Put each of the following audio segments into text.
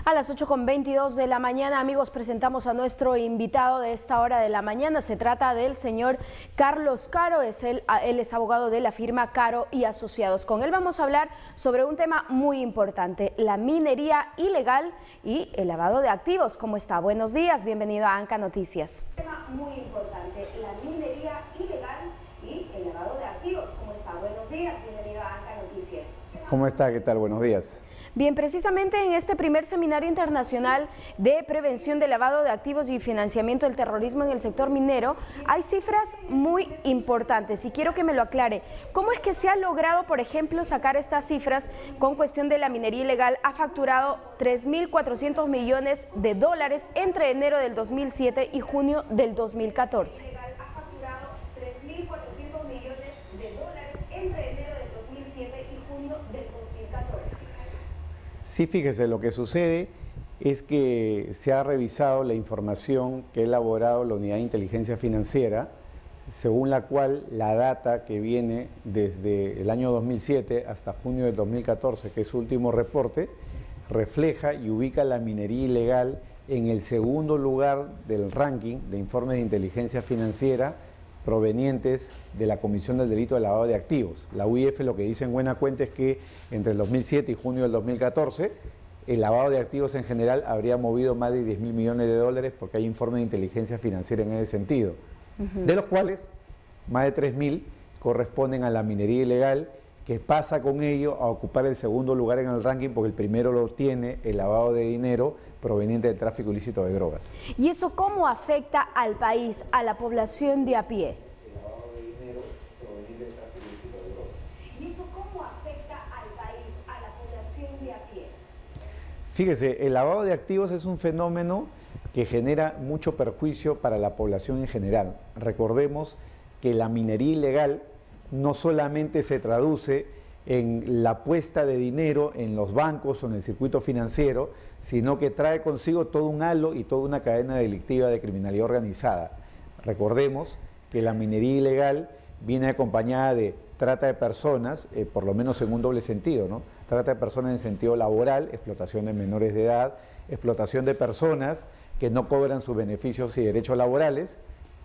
A las 8:22 de la mañana, amigos, presentamos a nuestro invitado de esta hora de la mañana. Se trata del señor Carlos Caro, él es abogado de la firma Caro y Asociados. Con él vamos a hablar sobre un tema muy importante, la minería ilegal y el lavado de activos. ¿Cómo está? Buenos días, bienvenido a ANCA Noticias. Un tema muy importante, la minería ilegal y el lavado de activos. ¿Cómo está? Buenos días, bienvenido a ANCA Noticias. ¿Cómo está? ¿Qué tal? Buenos días. Bien, precisamente en este primer seminario internacional de prevención de lavado de activos y financiamiento del terrorismo en el sector minero, hay cifras muy importantes y quiero que me lo aclare. ¿Cómo es que se ha logrado, por ejemplo, sacar estas cifras con cuestión de la minería ilegal? Ha facturado 3.400 millones de dólares entre enero del 2007 y junio del 2014. Sí, fíjese, lo que sucede es que se ha revisado la información que ha elaborado la Unidad de Inteligencia Financiera, según la cual la data que viene desde el año 2007 hasta junio del 2014, que es su último reporte, refleja y ubica la minería ilegal en el segundo lugar del ranking de informes de inteligencia financiera provenientes de la Comisión del Delito de Lavado de Activos. La UIF lo que dice en buena cuenta es que entre el 2007 y junio del 2014 el lavado de activos en general habría movido más de 10.000 millones de dólares porque hay informes de inteligencia financiera en ese sentido, de los cuales más de 3.000 corresponden a la minería ilegal, que pasa con ello a ocupar el segundo lugar en el ranking porque el primero lo tiene el lavado de dinero proveniente del tráfico ilícito de drogas. ¿Y eso cómo afecta al país, a la población de a pie? El lavado de dinero proveniente del tráfico ilícito de drogas. ¿Y eso cómo afecta al país, a la población de a pie? Fíjese, el lavado de activos es un fenómeno que genera mucho perjuicio para la población en general. Recordemos que la minería ilegal no solamente se traduce en la puesta de dinero en los bancos o en el circuito financiero, sino que trae consigo todo un halo y toda una cadena delictiva de criminalidad organizada. Recordemos que la minería ilegal viene acompañada de trata de personas, por lo menos en un doble sentido, ¿no? Trata de personas en sentido laboral, explotación de menores de edad, explotación de personas que no cobran sus beneficios y derechos laborales,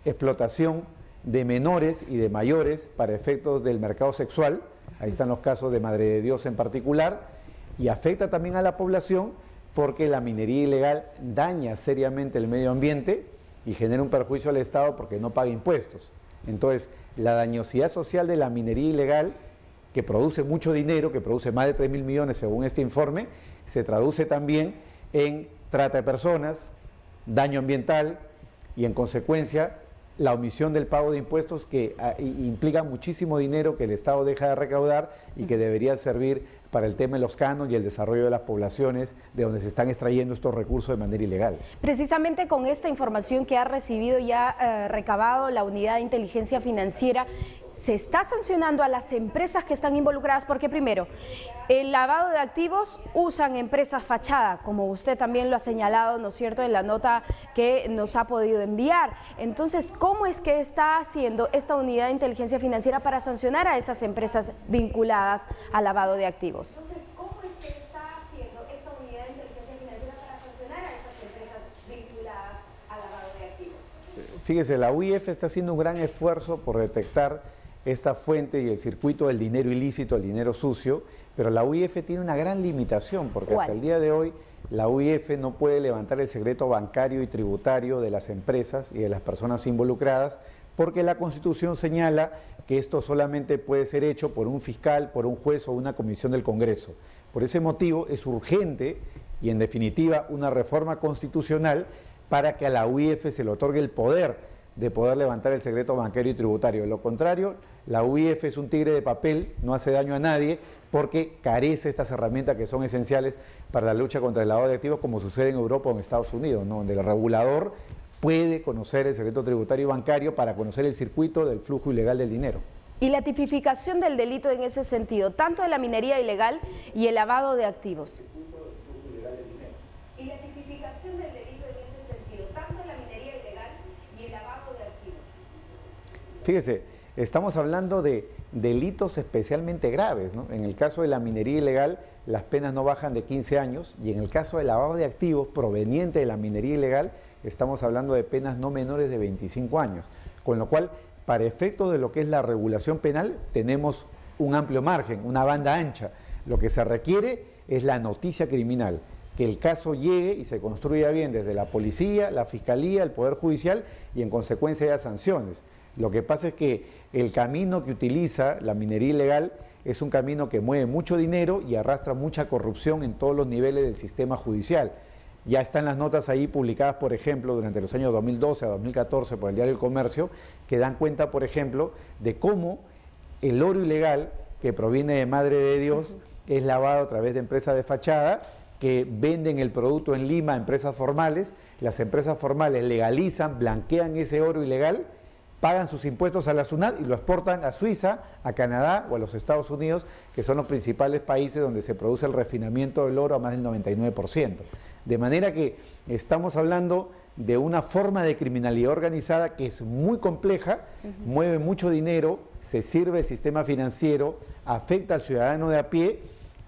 explotación de menores y de mayores para efectos del mercado sexual, ahí están los casos de Madre de Dios en particular, y afecta también a la población porque la minería ilegal daña seriamente el medio ambiente y genera un perjuicio al Estado porque no paga impuestos. Entonces, la dañosidad social de la minería ilegal, que produce mucho dinero, que produce más de 3.000 millones según este informe, se traduce también en trata de personas, daño ambiental y en consecuencia la omisión del pago de impuestos que implica muchísimo dinero que el Estado deja de recaudar y que debería servir para el tema de los canos y el desarrollo de las poblaciones de donde se están extrayendo estos recursos de manera ilegal. Precisamente con esta información que ha recibido y ha recabado la Unidad de Inteligencia Financiera, ¿se está sancionando a las empresas que están involucradas? Porque primero, el lavado de activos usan empresas fachada, como usted también lo ha señalado, ¿no es cierto?, en la nota que nos ha podido enviar. Entonces, ¿cómo es que está haciendo esta Unidad de Inteligencia Financiera para sancionar a esas empresas vinculadas al lavado de activos? Entonces, ¿cómo es que está haciendo esta Unidad de Inteligencia Financiera para sancionar a esas empresas vinculadas al lavado de activos? Fíjese, la UIF está haciendo un gran esfuerzo por detectar esta fuente y el circuito del dinero ilícito, el dinero sucio, pero la UIF tiene una gran limitación porque hasta el día de hoy la UIF no puede levantar el secreto bancario y tributario de las empresas y de las personas involucradas porque la Constitución señala que esto solamente puede ser hecho por un fiscal, por un juez o una comisión del Congreso. Por ese motivo es urgente y en definitiva una reforma constitucional para que a la UIF se le otorgue el poder de poder levantar el secreto bancario y tributario. De lo contrario, la UIF es un tigre de papel, no hace daño a nadie, porque carece de estas herramientas que son esenciales para la lucha contra el lavado de activos, como sucede en Europa o en Estados Unidos, ¿no?, donde el regulador puede conocer el secreto tributario y bancario para conocer el circuito del flujo ilegal del dinero. Y la tipificación del delito en ese sentido, tanto de la minería ilegal y el lavado de activos. Y la tipificación del delito en ese sentido, tanto de la minería ilegal y el lavado de activos. Fíjese, estamos hablando de delitos especialmente graves, ¿no? En el caso de la minería ilegal las penas no bajan de 15 años y en el caso de lavado de activos proveniente de la minería ilegal, estamos hablando de penas no menores de 25 años. Con lo cual, para efectos de lo que es la regulación penal, tenemos un amplio margen, una banda ancha. Lo que se requiere es la noticia criminal, que el caso llegue y se construya bien desde la policía, la fiscalía, el Poder Judicial y en consecuencia haya sanciones. Lo que pasa es que el camino que utiliza la minería ilegal es un camino que mueve mucho dinero y arrastra mucha corrupción en todos los niveles del sistema judicial. Ya están las notas ahí publicadas, por ejemplo, durante los años 2012 a 2014 por el Diario El Comercio, que dan cuenta, por ejemplo, de cómo el oro ilegal que proviene de Madre de Dios es lavado a través de empresas de fachada que venden el producto en Lima a empresas formales. Las empresas formales legalizan, blanquean ese oro ilegal, pagan sus impuestos a la SUNAT y lo exportan a Suiza, a Canadá o a los Estados Unidos, que son los principales países donde se produce el refinamiento del oro a más del 99%. De manera que estamos hablando de una forma de criminalidad organizada que es muy compleja, mueve mucho dinero, se sirve el sistema financiero, afecta al ciudadano de a pie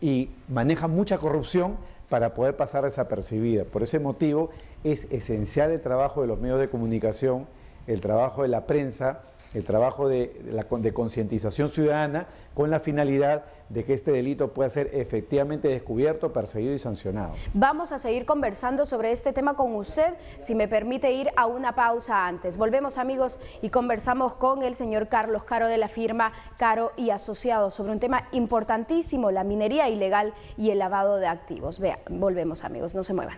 y maneja mucha corrupción para poder pasar desapercibida. Por ese motivo es esencial el trabajo de los medios de comunicación, el trabajo de la prensa, el trabajo de concientización ciudadana con la finalidad de que este delito pueda ser efectivamente descubierto, perseguido y sancionado. Vamos a seguir conversando sobre este tema con usted, si me permite ir a una pausa antes. Volvemos, amigos, y conversamos con el señor Carlos Caro de la firma Caro y Asociados sobre un tema importantísimo, la minería ilegal y el lavado de activos. Vean, volvemos, amigos, no se muevan.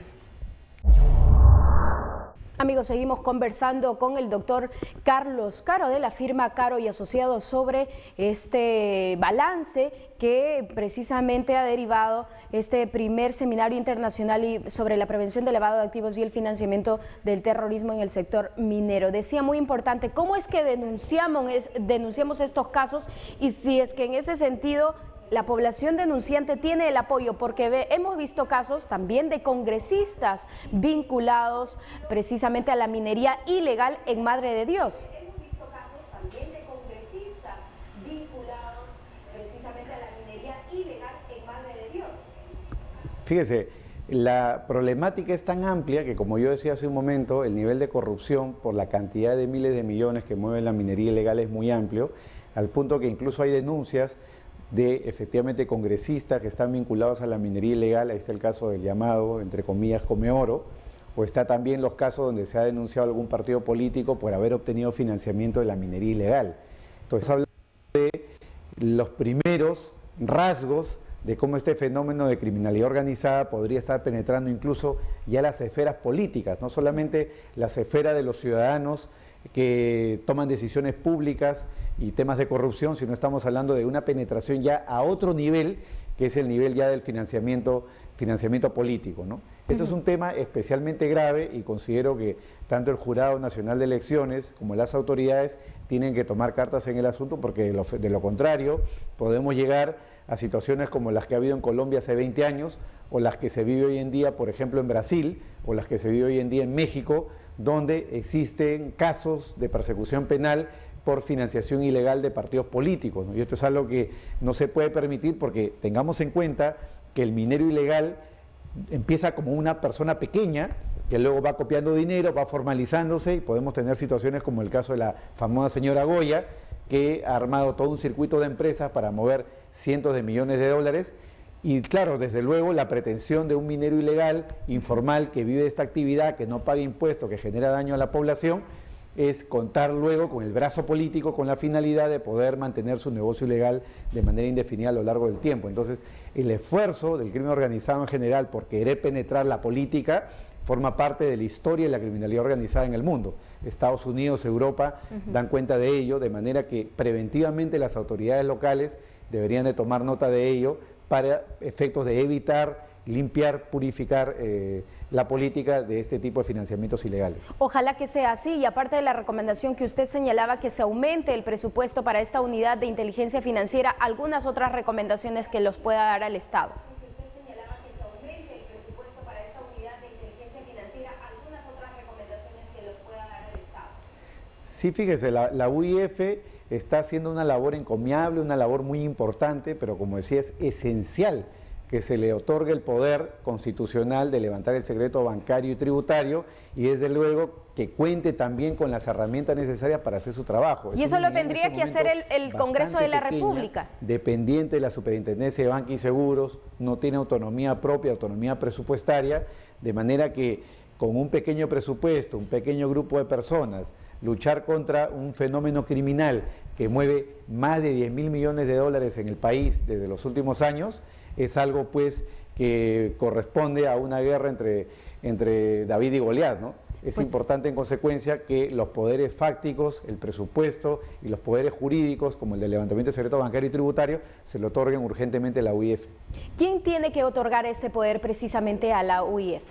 Amigos, seguimos conversando con el doctor Carlos Caro de la firma Caro y Asociados sobre este balance que precisamente ha derivado este primer seminario internacional sobre la prevención del lavado de activos y el financiamiento del terrorismo en el sector minero. Decía, muy importante, ¿cómo es que denunciamos estos casos y si es que en ese sentido la población denunciante tiene el apoyo? Porque hemos visto casos también de congresistas vinculados precisamente a la minería ilegal en Madre de Dios. Hemos visto casos también de congresistas vinculados precisamente a la minería ilegal en Madre de Dios. Fíjese, la problemática es tan amplia que, como yo decía hace un momento, el nivel de corrupción por la cantidad de miles de millones que mueve la minería ilegal es muy amplio, al punto que incluso hay denuncias de efectivamente congresistas que están vinculados a la minería ilegal. Ahí está el caso del llamado, entre comillas, come oro, o está también los casos donde se ha denunciado algún partido político por haber obtenido financiamiento de la minería ilegal. Entonces habla de los primeros rasgos de cómo este fenómeno de criminalidad organizada podría estar penetrando incluso ya las esferas políticas, no solamente las esferas de los ciudadanos que toman decisiones públicas y temas de corrupción, sino estamos hablando de una penetración ya a otro nivel, que es el nivel ya del financiamiento político, ¿no? Esto es un tema especialmente grave y considero que tanto el Jurado Nacional de Elecciones como las autoridades tienen que tomar cartas en el asunto, porque de lo contrario podemos llegar a situaciones como las que ha habido en Colombia hace 20 años, o las que se vive hoy en día, por ejemplo, en Brasil, o las que se vive hoy en día en México, donde existen casos de persecución penal por financiación ilegal de partidos políticos, ¿no? Y esto es algo que no se puede permitir, porque tengamos en cuenta que el minero ilegal empieza como una persona pequeña, que luego va copiando dinero, va formalizándose, y podemos tener situaciones como el caso de la famosa señora Goya, que ha armado todo un circuito de empresas para mover cientos de millones de dólares. Y claro, desde luego la pretensión de un minero ilegal, informal, que vive de esta actividad, que no paga impuestos, que genera daño a la población, es contar luego con el brazo político con la finalidad de poder mantener su negocio ilegal de manera indefinida a lo largo del tiempo. Entonces, el esfuerzo del crimen organizado en general por querer penetrar la política forma parte de la historia de la criminalidad organizada en el mundo. Estados Unidos, Europa dan cuenta de ello, de manera que preventivamente las autoridades locales deberían de tomar nota de ello para efectos de evitar, limpiar, purificar la política de este tipo de financiamientos ilegales. Ojalá que sea así, y aparte de la recomendación que usted señalaba, que se aumente el presupuesto para esta unidad de inteligencia financiera, algunas otras recomendaciones que los pueda dar al Estado. Sí, fíjese, la UIF está haciendo una labor encomiable, una labor muy importante, pero como decía, es esencial que se le otorgue el poder constitucional de levantar el secreto bancario y tributario y desde luego que cuente también con las herramientas necesarias para hacer su trabajo. Y eso lo tendría que hacer el Congreso de la República. Dependiente de la Superintendencia de Banca y Seguros, no tiene autonomía propia, autonomía presupuestaria, de manera que con un pequeño presupuesto, un pequeño grupo de personas, luchar contra un fenómeno criminal que mueve más de 10.000 millones de dólares en el país desde los últimos años, es algo pues que corresponde a una guerra entre David y Goliat, ¿no? Es importante en consecuencia que los poderes fácticos, el presupuesto y los poderes jurídicos, como el del levantamiento de secreto bancario y tributario, se lo otorguen urgentemente a la UIF. ¿Quién tiene que otorgar ese poder precisamente a la UIF?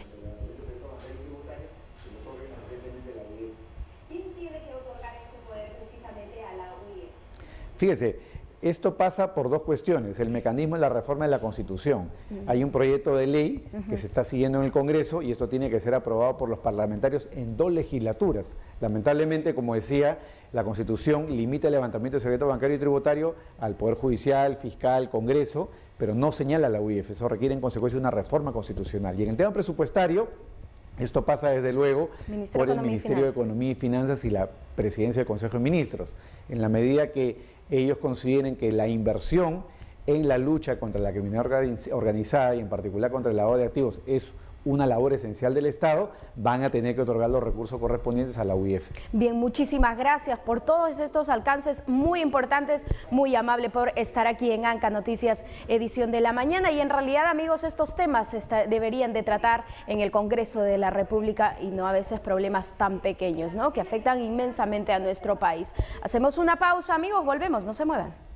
Fíjese, esto pasa por dos cuestiones. El mecanismo es la reforma de la Constitución. Hay un proyecto de ley que se está siguiendo en el Congreso y esto tiene que ser aprobado por los parlamentarios en 2 legislaturas. Lamentablemente, como decía, la Constitución limita el levantamiento de secreto bancario y tributario al Poder Judicial, Fiscal, Congreso, pero no señala a la UIF. Eso requiere en consecuencia una reforma constitucional. Y en el tema presupuestario, esto pasa desde luego por el Ministerio de Economía y Finanzas y la Presidencia del Consejo de Ministros. En la medida que ellos consideren que la inversión en la lucha contra la criminalidad organizada y en particular contra el lavado de activos es una labor esencial del Estado, van a tener que otorgar los recursos correspondientes a la UIF. Bien, muchísimas gracias por todos estos alcances muy importantes, muy amable por estar aquí en ANCA Noticias, edición de la mañana. Y en realidad, amigos, estos temas deberían de tratar en el Congreso de la República y no a veces problemas tan pequeños, ¿no?, que afectan inmensamente a nuestro país. Hacemos una pausa, amigos, volvemos, no se muevan.